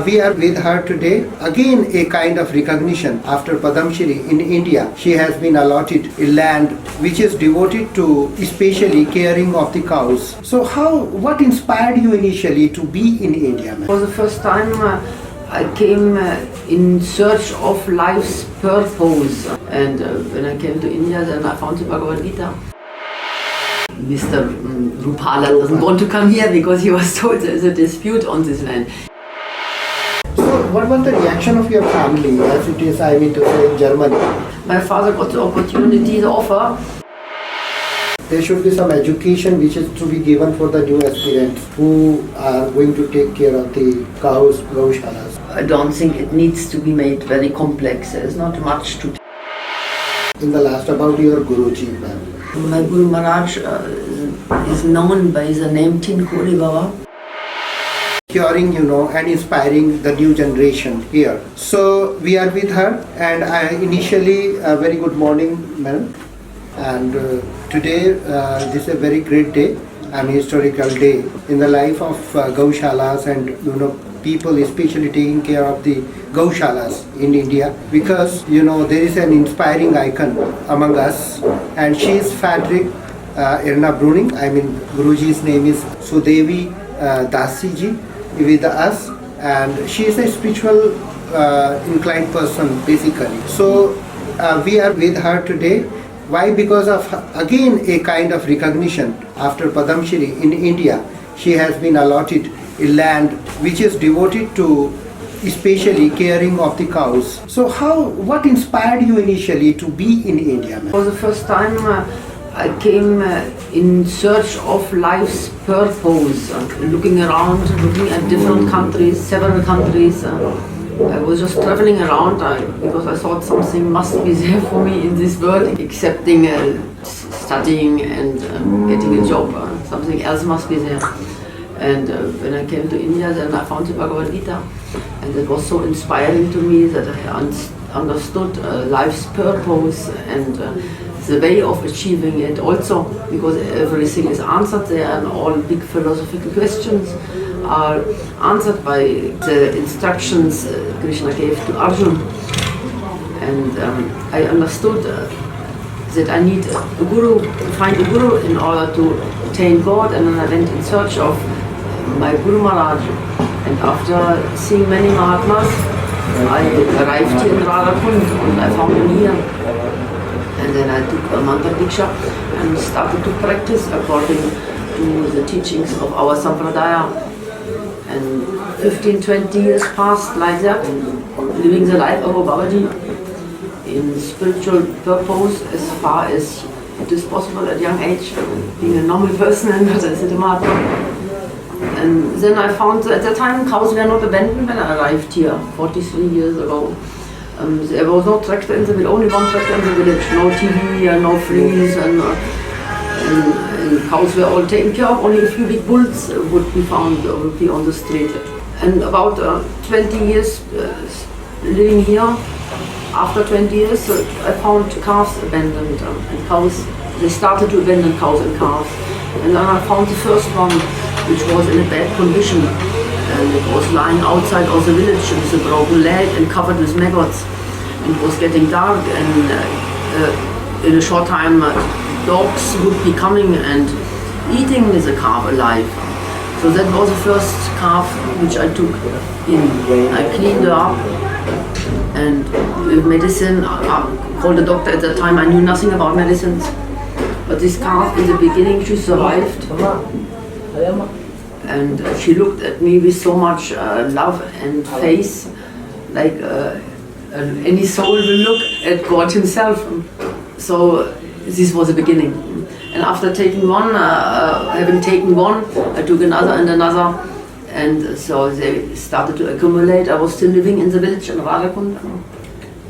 we are with her today. Again, a kind of recognition after Padma Shri in India. She has been allotted a land which is devoted to especially caring of the cows. So what inspired you initially to be in India? For the first time I came in search of life's purpose, and when I came to India, then I found the Bhagavad Gita. Mr. Rupala doesn't want to come here because he was told there's a dispute on this land. So what was the reaction of your family as it is, I mean to say, in Germany? My father got the opportunity, the offer. There should be some education which is to be given for the new aspirants who are going to take care of the cows, gaushalas. I don't think it needs to be made very complex. There's not much to. In the last, about your Guruji, ma'am. My Guru Maharaj is known by the name Tinkuri Baba. Curing, and inspiring the new generation here. So we are with her, and initially, very good morning, madam. And today, this is a very great day, an historical day in the life of gaushalas and people, especially taking care of the gaushalas in India, because there is an inspiring icon among us, and she is Friederike Irina Bruning. I mean, Guruji's name is Sudevi Dasi ji with us, and she is a spiritual inclined person basically. So we are with her today. Why? Because of again a kind of recognition after Padma Shri in India. She has been allotted a land which is devoted to especially caring of the cows. So what inspired you initially to be in India? For the first time I came in search of life's purpose, looking around, looking at different countries, several countries. I was just traveling around because I thought something must be there for me in this world, excepting studying and getting a job. Something else must be there. And when I came to India, then I found the Bhagavad Gita, and it was so inspiring to me that I understood life's purpose and the way of achieving it also, because everything is answered there and all big philosophical questions are answered by the instructions Krishna gave to Arjuna. And I understood that I need a guru, to find a guru in order to attain God, and then I went in search of my Guru Maharaj. And after seeing many Mahatmas, I arrived here in Radha and I found him here. And then I took a mantra diksha and started to practice according to the teachings of our Sampradaya. And 15-20 years passed like that, living the life of a Babaji in spiritual purpose as far as it is possible at young age, being a normal person and not a Siddhartha. And then I found that at the time cows were not abandoned when I arrived here 43 years ago. There was no tractor in the village, only one tractor in the village, no TV and no fleas, and cows were all taken care of. Only a few big bulls would be found, would be on the street. And about 20 years living here, after 20 years I found calves abandoned, and cows, they started to abandon cows and calves. And then I found the first one, which was in a bad condition, and it was lying outside of the village with a broken leg and covered with maggots. And it was getting dark, and in a short time dogs would be coming and eating the calf alive. So that was the first calf which I took in. I cleaned her up and with medicine. I called the doctor at that time. I knew nothing about medicines. But this calf in the beginning, she survived. And she looked at me with so much love and faith, like any soul will look at God himself. So this was the beginning. And after taking one, having taken one, I took another and another. And so they started to accumulate. I was still living in the village in Radhakund.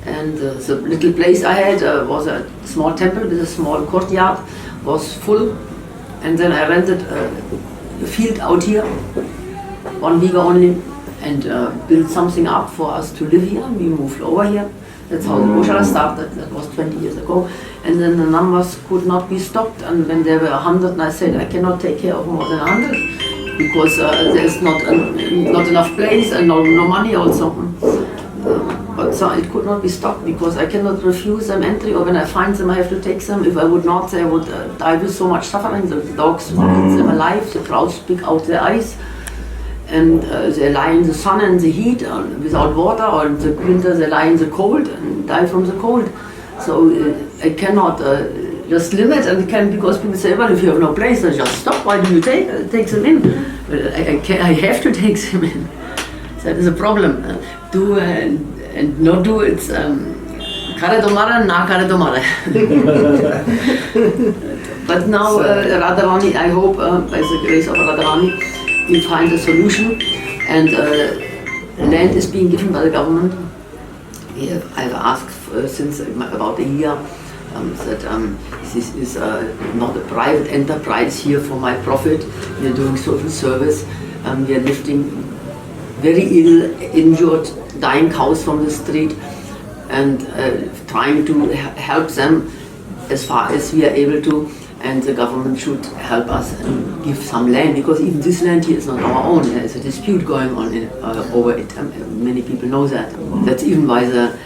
And the little place I had was a small temple with a small courtyard, was full. And then I rented a field out here, 1 week only, and built something up for us to live here. We moved over here. That's how the Gaushala started. That was 20 years ago. And then the numbers could not be stopped. And when there were 100, and I said, I cannot take care of more than 100. because there's not enough place and no money also. But so it could not be stopped because I cannot refuse them entry, or when I find them I have to take them. If I would not, they would die with so much suffering. The dogs eat them alive, the crows pick out their eyes, and they lie in the sun and the heat without water, or in the winter they lie in the cold and die from the cold. So I cannot just limit, and because people say, well, if you have no place, then just stop. Why do you take them in? Well, I have to take them in. That is a problem. Do and not do, it's kare tomare, na kare tomare. But now Radharani, I hope by the grace of Radharani, we find a solution, and land is being given by the government. I've asked since about a year that this is not a private enterprise here for my profit. We are doing social service. We are lifting very ill, injured, dying cows from the street, and trying to help them as far as we are able to. And the government should help us and give some land, because even this land here is not our own. There is a dispute going on over it. Many people know that. That's even why the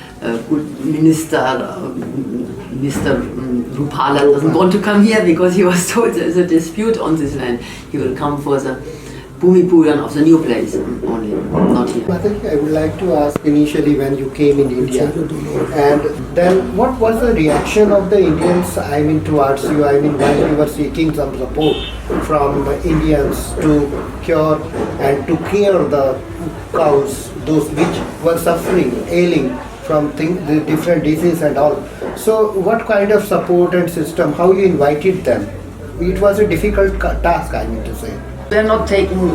good minister, Mr. Rupala, doesn't want to come here, because he was told there's a dispute on this land. He will come for the Bhumi Pujan of the new place only, not here. Mathura, I would like to ask, initially when you came in India, and then what was the reaction of the Indians, towards you, while you were seeking some support from Indians to cure and to clear the cows, those which were suffering, ailing from the different diseases and all. So what kind of support and system, how you invited them? It was a difficult task, to say. They're not taking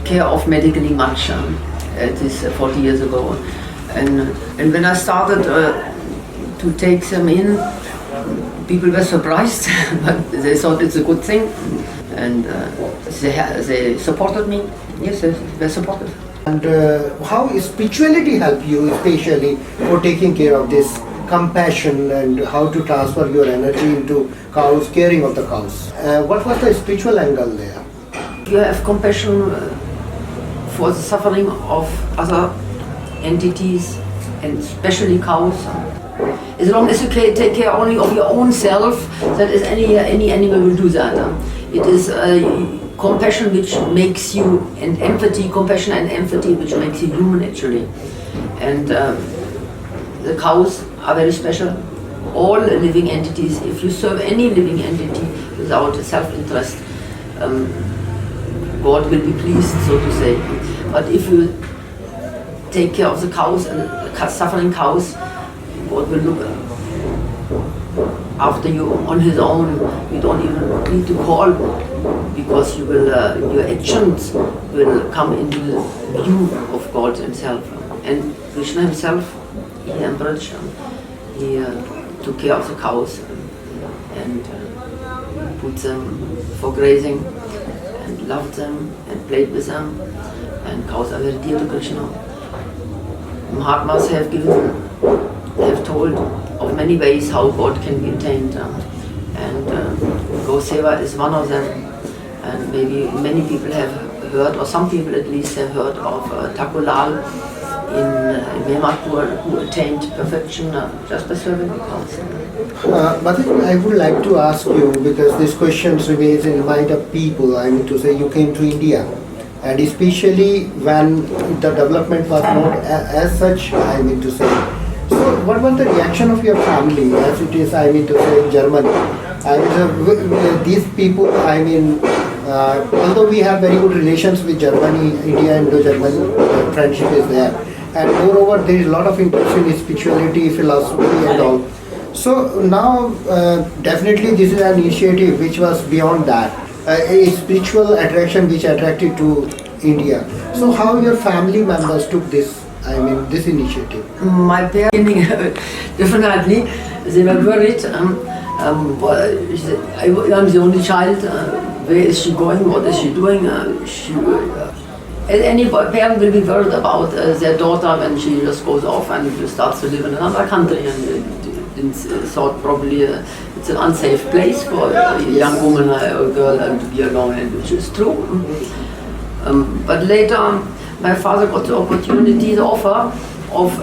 care of medically much. It is 40 years ago, and when I started to take them in, people were surprised, but they thought it's a good thing, and they supported me. Yes, they were supportive. And how spirituality help you, especially for taking care of this compassion, and how to transfer your energy into cows, caring of the cows? What was the spiritual angle there? You have compassion for the suffering of other entities, and especially cows. As long as you can take care only of your own self, that is any animal will do that. It is compassion which makes you, and empathy, compassion and empathy which makes you human actually. And the cows are very special. All living entities, if you serve any living entity without self-interest, God will be pleased, so to say. But if you take care of the cows and suffering cows, God will look after you on His own. You don't even need to call, because you will, your actions will come into the view of God Himself. And Krishna Himself, He encouraged, He took care of the cows and put them for grazing, and loved them and played with them, and cows are very dear to Krishna. Mahatmas have told of many ways how God can be attained, and Go Seva is one of them. And maybe many people have heard, or some people at least have heard of Thakurlal in Mathura, who attained perfection just by serving the cows. Mathura, I would like to ask you, because this question remains in the mind of people, to say you came to India, and especially when the development was not as such, to say. So what was the reaction of your family, as it is, to say, in Germany? These people, although we have very good relations with Germany, India, Indo-German friendship is there, and moreover there is a lot of interest in spirituality, philosophy and all. So now definitely this is an initiative which was beyond that, a spiritual attraction which attracted to India. So how your family members took this, this initiative? My parents, definitely, they were worried. I'm the only child. Where is she going? What is she doing? Any parent will be worried about their daughter when she just goes off and starts to live in another country, and thought probably it's an unsafe place for a young woman or a girl to be alone, and which is true. But later, my father got the opportunity, the offer of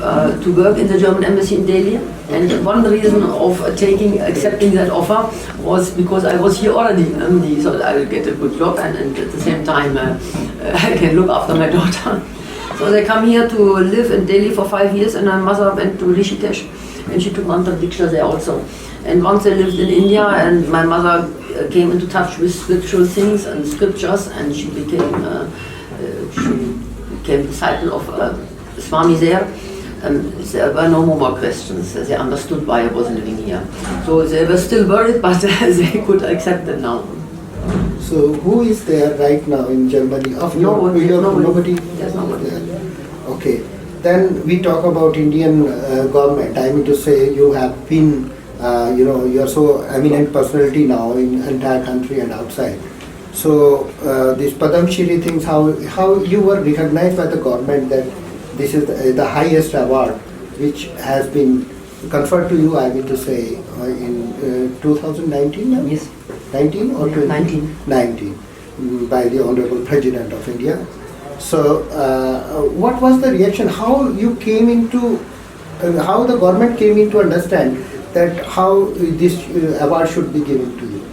to work in the German embassy in Delhi. And one reason of accepting that offer was because I was here already, so I will get a good job and at the same time I can look after my daughter. So they come here to live in Delhi for 5 years, and my mother went to Rishikesh and she took mantra diksha there also. And once they lived in India, and my mother came into touch with spiritual things and scriptures, and she became disciple of Swami there. There were no more questions. They understood why I was living here. So they were still worried, but they could accept it now. So who is there right now in Germany? Nobody. There's nobody. Okay. Then we talk about Indian government. I mean to say, you have been, you're so eminent personality now in entire country and outside. So this Padma Shri things, how you were recognized by the government that this is the highest award which has been conferred to you, I mean to say, in 2019? No? Yes. 19 or 20? 19. 19, by the Honorable President of India. So, what was the reaction? How you came into, how the government came into understand that how this award should be given to you?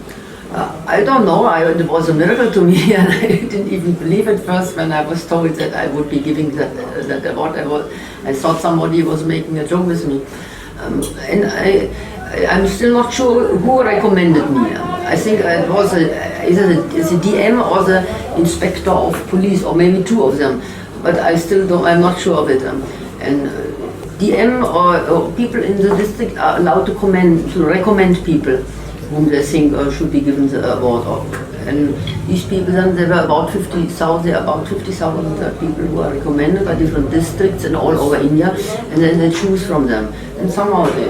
I don't know. It was a miracle to me, and I didn't even believe at first when I was told that I would be giving that award. I thought somebody was making a joke with me, and I'm still not sure who recommended me. I think it was either the DM or the inspector of police, or maybe two of them. But I still don't. I'm not sure of it. And DM or people in the district are allowed to recommend people whom they think should be given the award of. And these people then, there were about 50,000 people who are recommended by different districts and all over India, and then they choose from them. And somehow they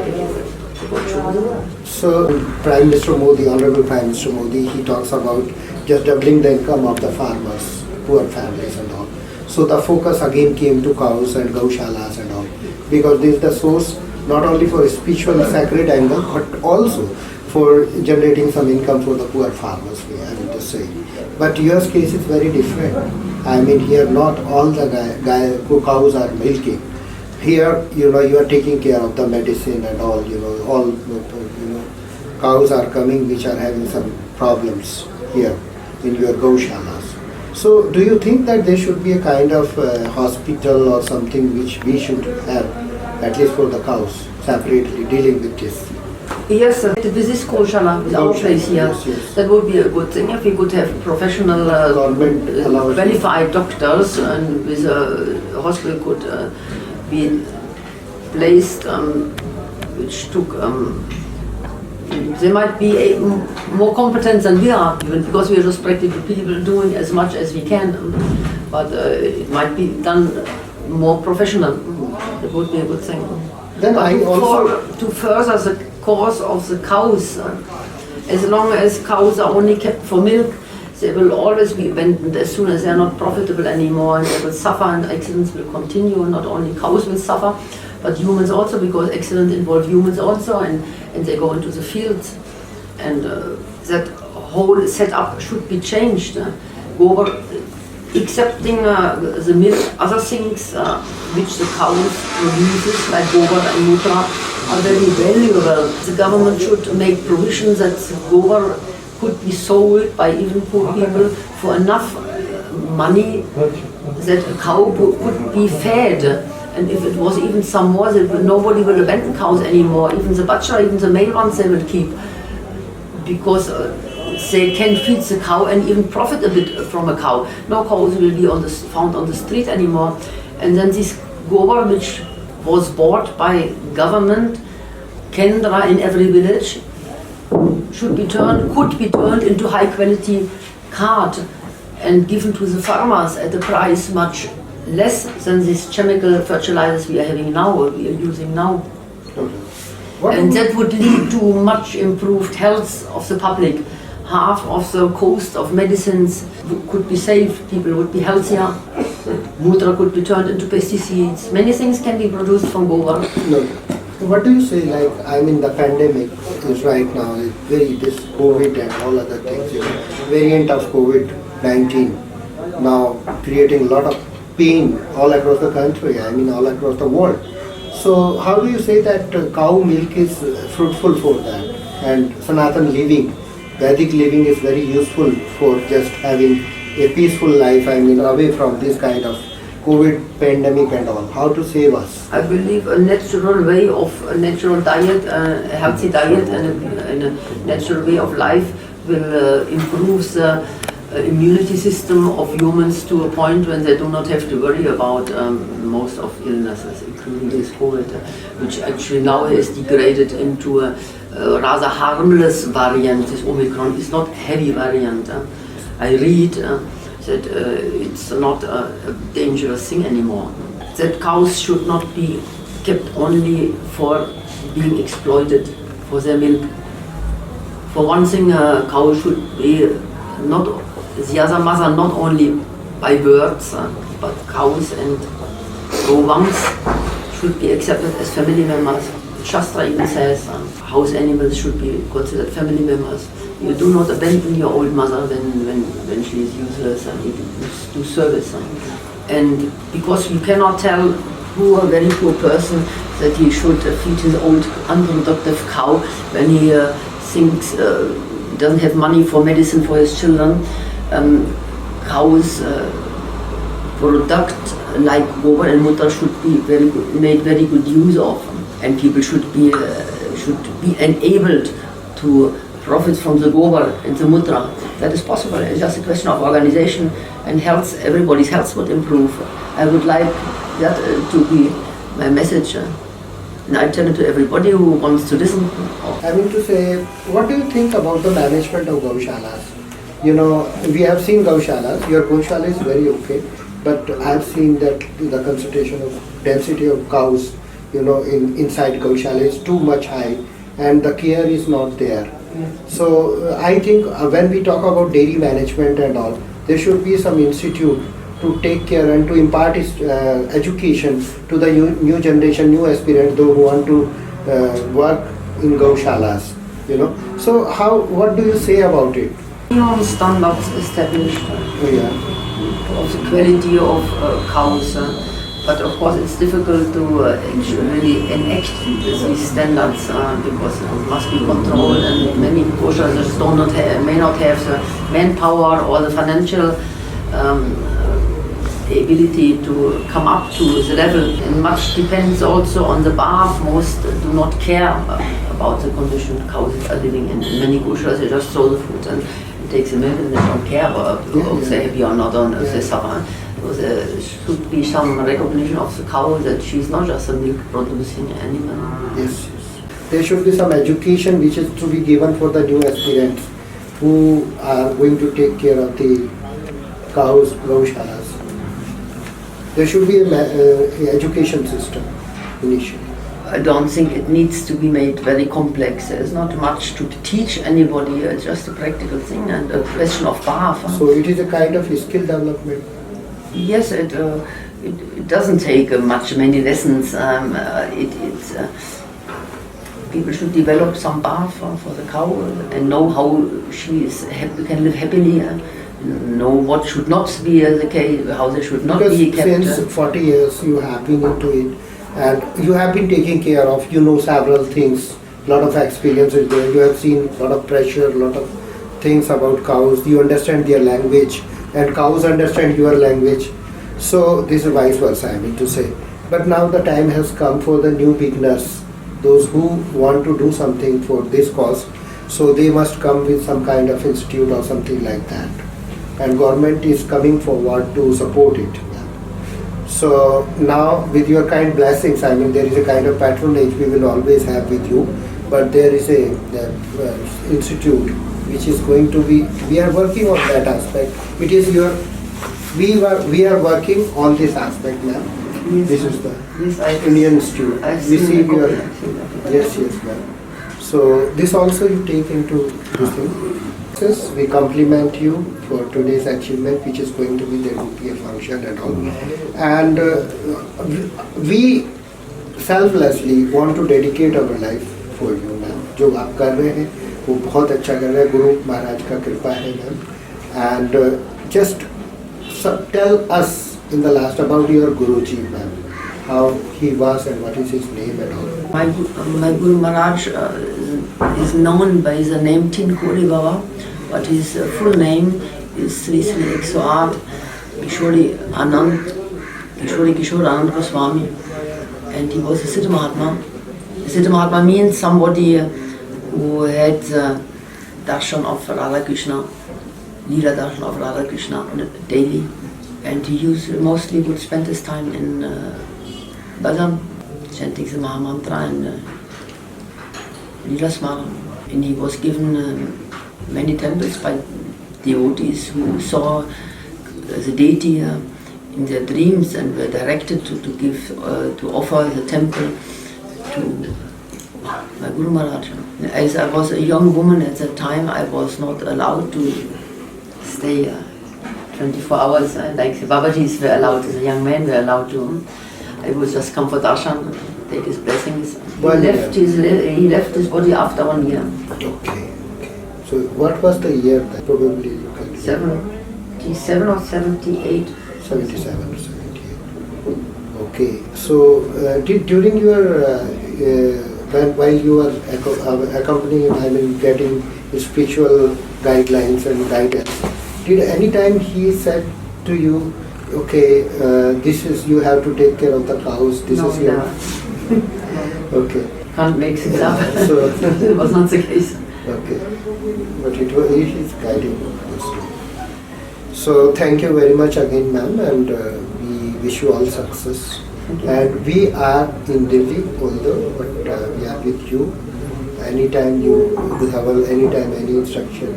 got chosen. So Prime Minister Modi, Honorable Prime Minister Modi, he talks about just doubling the income of the farmers, poor families and all. So the focus again came to cows and gaushalas and all, because this is the source not only for a spiritual sacred angle, but also for generating some income for the poor farmers, I mean to say. But your case is very different. I mean, here not all the cows are milking. Here, you are taking care of the medicine and all, all cows are coming which are having some problems here in your gaushalas. So do you think that there should be a kind of hospital or something which we should have, at least for the cows, separately dealing with this? Yes, with this gaushala, with our place here, yes. That would be a good thing if we could have professional, qualified doctors, and with a hospital could be placed, which took. They might be more competent than we are, even because we are just practical people doing as much as we can. But it might be done more professional. That would be a good thing. Then but I also to further the cause of the cows, as long as cows are only kept for milk, they will always be abandoned as soon as they are not profitable anymore, and they will suffer, and accidents will continue. Not only cows will suffer, but humans also, because accidents involve humans also, and they go into the fields. And that whole setup should be changed. Accepting the milk, other things which the cows produces, like gobar and Mathura, are very valuable. The government should make provisions that gobar could be sold by even poor people for enough money that a cow could be fed. And if it was even some more, nobody will abandon cows anymore. Even the butcher, even the male ones, they will keep, because they can feed the cow and even profit a bit from a cow. No cows will be found on the street anymore. And then this gobar, which was bought by government, Kendra in every village, could be turned into high quality cart and given to the farmers at a price much less than these chemical fertilizers we are having now, we are using now. And that would lead to much improved health of the public. Half of the cost of medicines could be saved, people would be healthier, Mathura could be turned into pesticides. Many things can be produced from gobar. No. What do you say, like, I mean, the pandemic is right now, this COVID and all other things, variant of COVID-19. now creating a lot of pain all across the country, I mean all across the world. So how do you say that cow milk is fruitful for that, and Sanatan living, Vedic living is very useful for just having a peaceful life, I mean away from this kind of COVID pandemic and all, how to save us? I believe a natural way of a natural diet, a healthy diet and a natural way of life will improve the immunity system of humans to a point when they do not have to worry about most of illnesses, including this COVID, which actually now has degraded into a rather harmless variant. This Omicron is not heavy variant. I read that it's not a dangerous thing anymore. That cows should not be kept only for being exploited for their milk. For one thing, a cow should be not the other mother not only by birds, but cows and gowans should be accepted as family members. Shastra even says house animals should be considered family members. You do not abandon your old mother when she is useless and you do service. And because you cannot tell a very poor person that he should feed his old unproductive cow when he thinks doesn't have money for medicine for his children. Cows product like gobar and mutter should be made very good use of, and people should be enabled to profit from the gobar and the mutra. That is possible. It's just a question of organization and health. Everybody's health would improve. I would like that to be my message. And I tell it to everybody who wants to listen. I mean to say, what do you think about the management of Gaushalas? You know, we have seen Gaushalas. Your Gaushala is very okay, but I've seen that the concentration of density of cows, you know, inside Gaushala is too much high, and the care is not there. So I think when we talk about dairy management and all, there should be some institute to take care and to impart education to the new generation, new aspirants, those who want to work in Gaushalas. You know. So what do you say about it? Minimum standards established of the quality of cows, but of course it's difficult to actually enact these standards because it must be controlled, and many koshas may not have the manpower or the financial ability to come up to the level, and much depends also on the bath. Most do not care about the condition cows are living in. Many koshas, they just throw the food and take the milk and they don't care if they're happy or not, or if they suffer. So there should be some recognition of the cow that she's not just a milk producing animal. Yes, yes. There should be some education which is to be given for the new aspirants who are going to take care of the cows, Gaushalas. There should be an education system initially. I don't think it needs to be made very complex. There's not much to teach anybody. It's just a practical thing and a question of bath. So it is a kind of skill development. Yes, it doesn't take many lessons. People should develop some bath for the cow and know how she can live happily. Know what should not be the case, how they should not be kept. Since 40 years you have been into it, and you have been taking care of, you know, several things, lot of experiences there. You have seen a lot of pressure, lot of things about cows. You understand their language, and cows understand your language. So this is vice versa, I mean to say. But now the time has come for the new beginners, those who want to do something for this cause. So they must come with some kind of institute or something like that. And government is coming forward to support it. So now with your kind blessings, I mean there is a kind of patronage we will always have with you, but there is a institute which is going to be, we are working on that aspect. It is we are working on this aspect now. Yes, this is the Indian Institute. We see your, yes, ma'am. So this also you take into this thing. We compliment you for today's achievement, which is going to be there will be a function and all. And we selflessly want to dedicate our life for you, ma'am. जो आप कर रहे हैं वो बहुत अच्छा कर रहे हैं, गुरु महाराज का कृपा है, ma'am. And just tell us in the last about your Guruji, ma'am. How he was and what is his name and all. My Guru Maharaj is known by the name Tin Kori Baba, but his full name is Sri Sri 108 Kishore Anand Goswami, and he was a Siddha Mahatma. A Siddha Mahatma means somebody who had darshan of Radha Krishna, Leela darshan of Radha Krishna daily, and he mostly would spend his time in bhajan, chanting the Mahamantra and Leela Smara. And he was given many temples by devotees who saw the deity in their dreams and were directed to offer the temple to my Guru Maharaj. As I was a young woman at that time, I was not allowed to stay 24 hours like the Babajis were allowed, as a young man were allowed to. I would just come for darshan, take his blessings. He left his body after 1 year. Okay. So what was the year that probably you can 77 or 78. 77 or 78. Okay. So during your while you were accompanying, getting spiritual guidelines and guidance, did any time he said to you, okay, this is, you have to take care of the cows, this is your... Okay. Can't make things up. So, it was not the case. Okay. But he is guiding us. So thank you very much again, ma'am, and we wish you all success. And we are in Delhi, although, but we are with you. Anytime you have any instruction,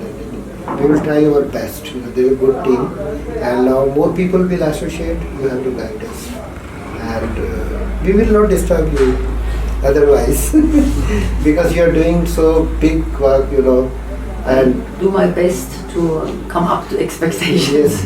we will try our best. There is a good team, and now more people will associate. You have to guide us, and we will not disturb you otherwise, because you are doing so big work, and do my best to come up to expectations. Yes.